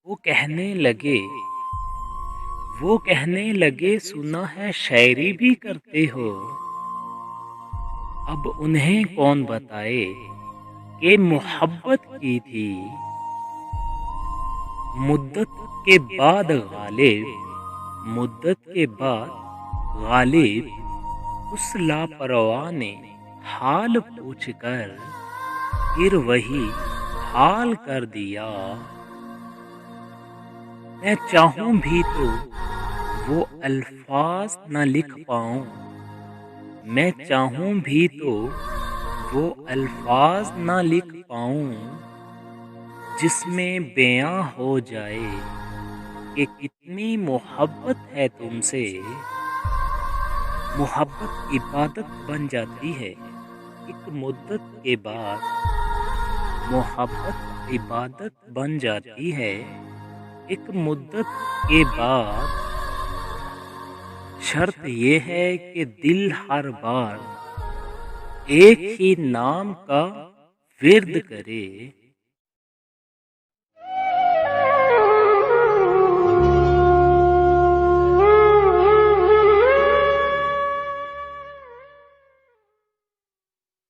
वो कहने लगे वो कहने लगे सुना है शायरी भी करते हो। अब उन्हें कौन बताए कि मोहब्बत की थी। मुद्दत के बाद गालिब उस लापरवाह ने हाल पूछकर फिर वही हाल कर दिया। मैं चाहूं भी तो वो अल्फाज न लिख पाऊं। मैं चाहूं भी तो वो अल्फाज न लिख पाऊं जिसमें बयां हो जाए कि कितनी मोहब्बत है तुमसे। मोहब्बत इबादत बन जाती है एक मुद्दत के बाद। मोहब्बत इबादत बन जाती है एक मुद्दत के बाद। शर्त ये है कि दिल हर बार एक ही नाम का विर्द करे।